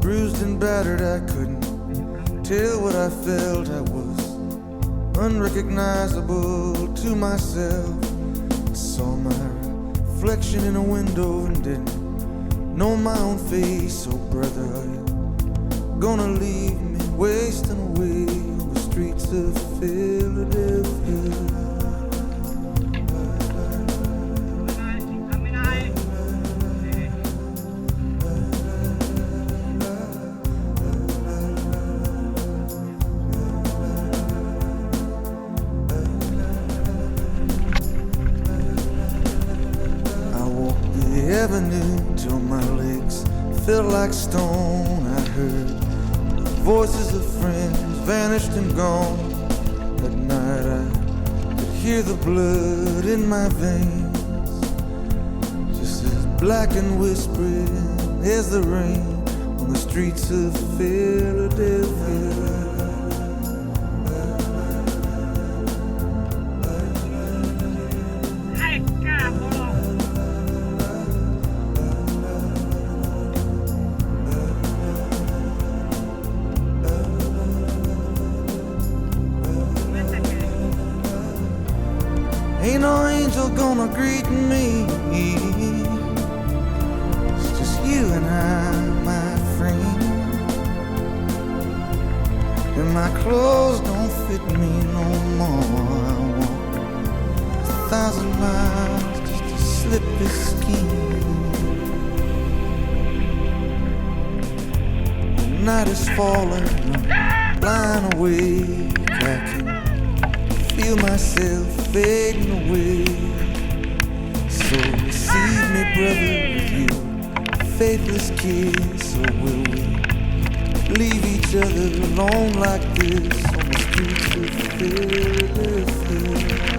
bruised and battered, I couldn't tell what I felt. I was unrecognizable to myself. I saw my reflection in a window and didn't know my own face. Oh brother, are you gonna leave me wasting away on the streets of Philadelphia? Avenue till my legs felt like stone. I heard the voices of friends vanished and gone. At night I could hear the blood in my veins, just as black and whispering as the rain on the streets of Philadelphia. Ain't no angel gonna greet me. It's just you and I, my friend. And my clothes don't fit me no more. I walk 1,000 miles just to slip this skin. The night is falling, I'm blind awake. I can feel myself fading away. So receive me, brother, with you faithless kiss. Or will we leave each other alone like this on the streets of Philadelphia?